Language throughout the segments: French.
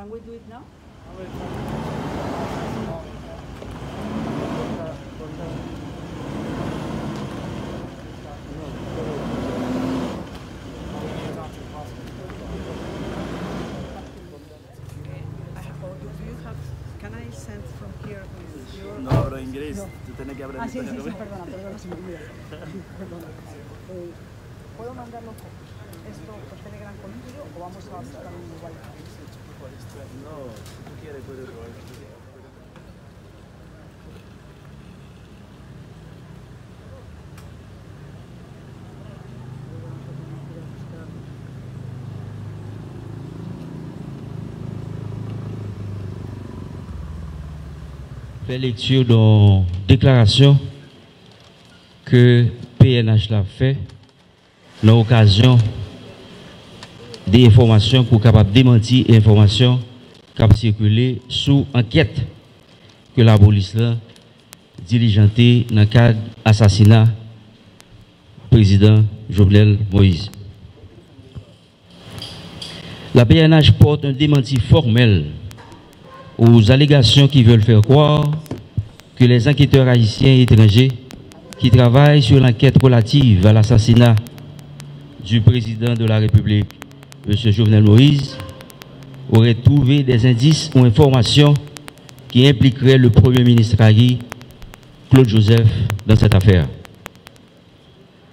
Can we do it now? Can I send from here with your... No hablo inglés, tú tienes que hablar Ah, sí, sí, español. sí, perdona, se me olvida. Perdona. ¿Puedo mandarlo esto por Telegram contigo o vamos a hacer también igual? No, si tú quieres puedes probar. Fait lecture dans déclaration que PNH l'a fait dans l'occasion des informations pour capable démentir et informations qui circulé sous enquête que la police a diligentée dans le cadre assassinat du président Jovenel Moïse. La PNH porte un démenti formel aux allégations qui veulent faire croire que les enquêteurs haïtiens et étrangers qui travaillent sur l'enquête relative à l'assassinat du président de la République, M. Jovenel Moïse, auraient trouvé des indices ou informations qui impliqueraient le Premier ministre haïtien, Claude Joseph, dans cette affaire.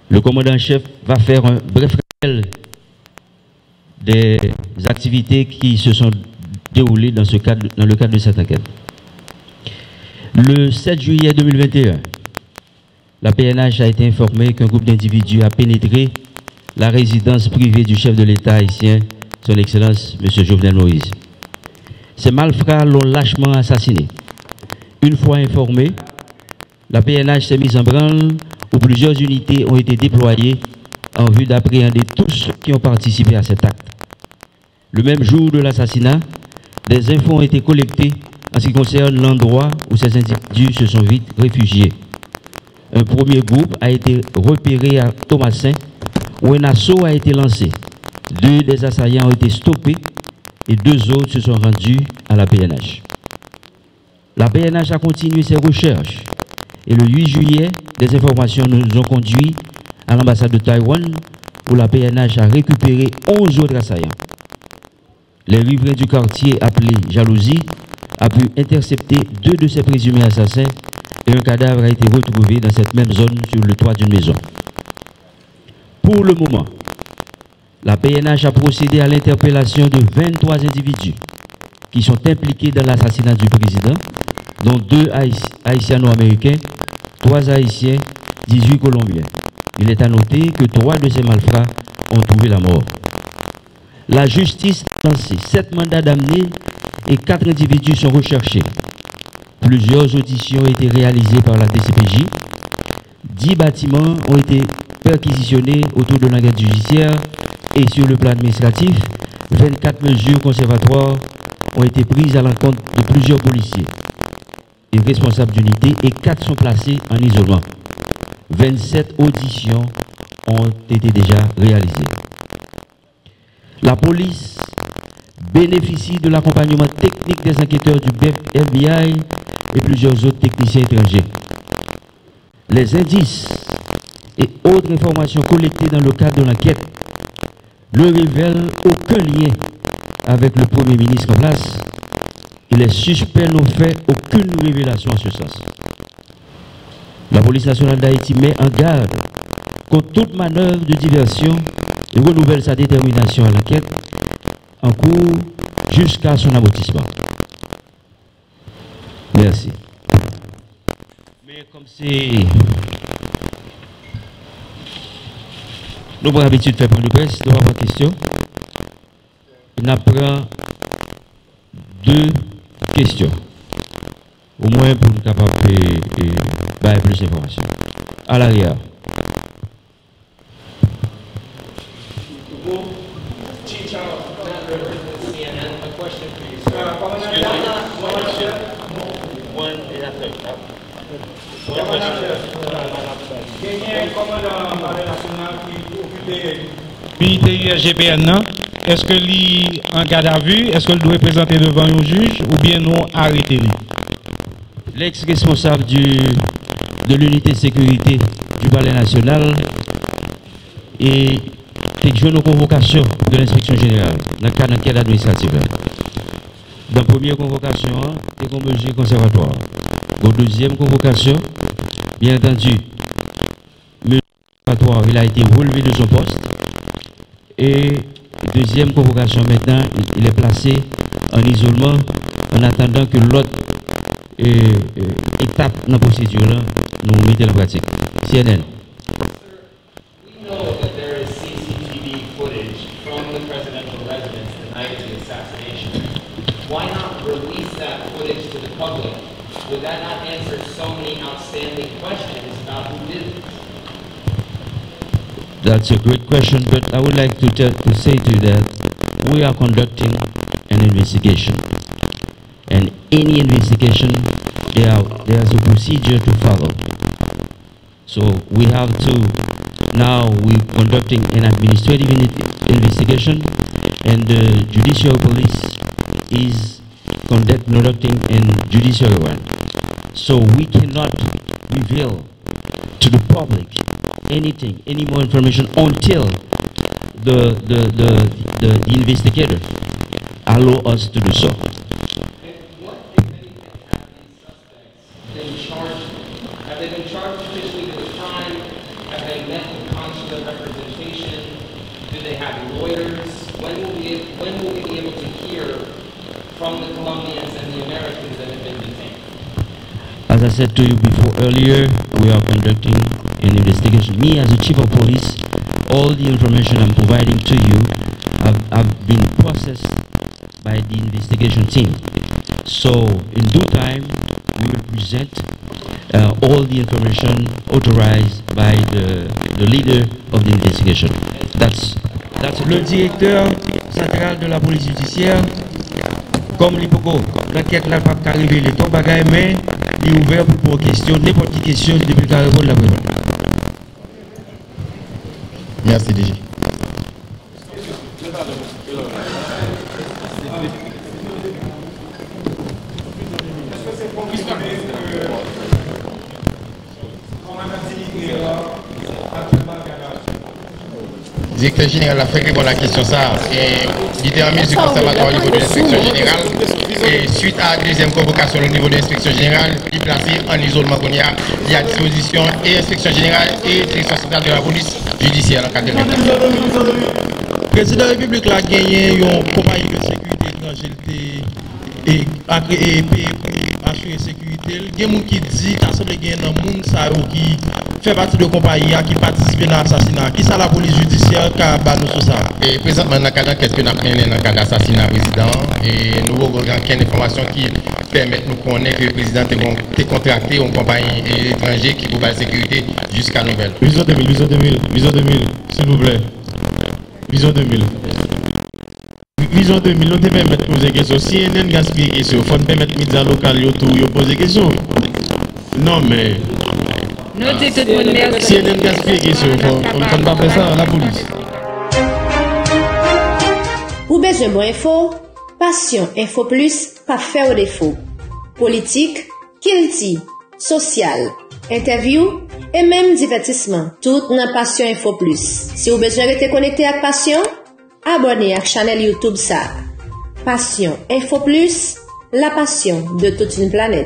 Le commandant-chef va faire un bref rappel des activités qui se sont déroulé dans le cadre de cette enquête. Le 7 juillet 2021, la PNH a été informée qu'un groupe d'individus a pénétré la résidence privée du chef de l'État haïtien, son Excellence M. Jovenel Moïse. Ces malfrats l'ont lâchement assassiné. Une fois informée, la PNH s'est mise en branle où plusieurs unités ont été déployées en vue d'appréhender tous ceux qui ont participé à cet acte. Le même jour de l'assassinat, des infos ont été collectées en ce qui concerne l'endroit où ces individus se sont vite réfugiés. Un premier groupe a été repéré à Thomasin où un assaut a été lancé. 2 des assaillants ont été stoppés et 2 autres se sont rendus à la PNH. La PNH a continué ses recherches et le 8 juillet, des informations nous ont conduit à l'ambassade de Taïwan où la PNH a récupéré 11 autres assaillants. Les riverains du quartier appelé Jalousie a pu intercepter 2 de ces présumés assassins et un cadavre a été retrouvé dans cette même zone sur le toit d'une maison. Pour le moment, la PNH a procédé à l'interpellation de 23 individus qui sont impliqués dans l'assassinat du président, dont 2 haïtiano-américains, 3 haïtiens, 18 colombiens. Il est à noter que 3 de ces malfrats ont trouvé la mort. La justice a lancé 7 mandats d'amener et 4 individus sont recherchés. Plusieurs auditions ont été réalisées par la DCPJ. 10 bâtiments ont été perquisitionnés autour de l'enquête judiciaire et sur le plan administratif, 24 mesures conservatoires ont été prises à l'encontre de plusieurs policiers et responsables d'unité et 4 sont placés en isolement. 27 auditions ont été déjà réalisées. La police bénéficie de l'accompagnement technique des enquêteurs du FBI et plusieurs autres techniciens étrangers. Les indices et autres informations collectées dans le cadre de l'enquête ne révèlent aucun lien avec le Premier ministre en place et les suspects n'ont fait aucune révélation en ce sens. La police nationale d'Haïti met en garde contre toute manœuvre de diversion et renouvelle sa détermination à l'enquête en cours jusqu'à son aboutissement. Merci. Mais comme c'est... Nous avons l'habitude de faire point de presse, nous avons une question. On apprend 2 questions. Au moins pour nous capables de plus d'informations. À l'arrière. Militaire GPN, est-ce que lui en garde à vue, est-ce qu'il doit présenter devant un juge ou bien nous arrêter lui? L'ex-responsable de l'unité de sécurité du Palais national et fait nos convocations de l'inspection générale dans le cadre d'enquête administrative. Dans la première convocation, c'est comme mesure conservatoire. Dans la deuxième convocation, bien entendu, le conservatoire il a été relevé de son poste. Et deuxième convocation maintenant, il est placé en isolement en attendant que l'autre étape dans la procédure là, nous mettons en pratique. CNN. We know that there is CCTV footage from the presidential residence the night of the assassination. Why not release that footage to the public? Would that not answer so many outstanding questions about who did it? That's a great question, but I would like to say to you that we are conducting an investigation. And any investigation, there's a procedure to follow. So we have to, now we're conducting an administrative investigation, and the judicial police is conducting a judicial one. So we cannot reveal to the public anything, any more information until the investigator allow us to do so. What, if anything, have these suspects been charged with? Have they been charged officially with a crime? Have they met with consular representation? Do they have lawyers? When will we be able to hear from the Colombians and the Americans that have been detained? As I said to you before earlier, we are conducting an investigation. Me as a chief of police, all the information I'm providing to you have been processed by the investigation team. So in due time, we will present all the information authorized by the leader of the investigation. That's le directeur central de la police judiciaire, comme l'hypoco, l'enquête n'a pas arrivé le temps bagaille, mais il est ouvert pour question, n'importe quelle question depuis qu'il répond la présente. Merci DG. Directeur général a fait répondre à la question ça et il était en mesure conservatoire au niveau de l'inspection générale et suite à la deuxième convocation au niveau de l'inspection générale, il est placé en isolement qu'on y a à disposition et l'inspection générale et direction centrale de la police judiciaire dans le cadre de Le président de la République a gagné une compagnie de sécurité étrangère et assurer la sécurité. Il y a des gens qui disent qu'il y a des gens qui fait partie de la compagnie qui participent à l'assassinat. Qui est la police judiciaire qui a battu sur ça? Et présentement, dans le cadre d'enquête que nous avons mené dans le cadre d'assassinat président, et nous avons aucune information qui permet de nous connaître que le président a contracté une compagnie étrangère qui pour la sécurité jusqu'à nouvelle. Vision 2000, s'il vous plaît. Vision 2000. Vision 2000, nous devons permettre de poser des questions. Si CNN gaspille des questions, il faut permettre aux médias locaux de poser des questions. Non, mais. Si CNN gaspille des questions, on ne peut pas faire ça à la police. Ou besoin de info, Passion Info Plus, pas faire au défaut. Politique, kilti, social, interview et même divertissement. Tout dans Passion Info Plus. Si vous besoin de rester connecté à Passion, abonnez à la chaîne YouTube ça. Passion Info Plus, la passion de toute une planète.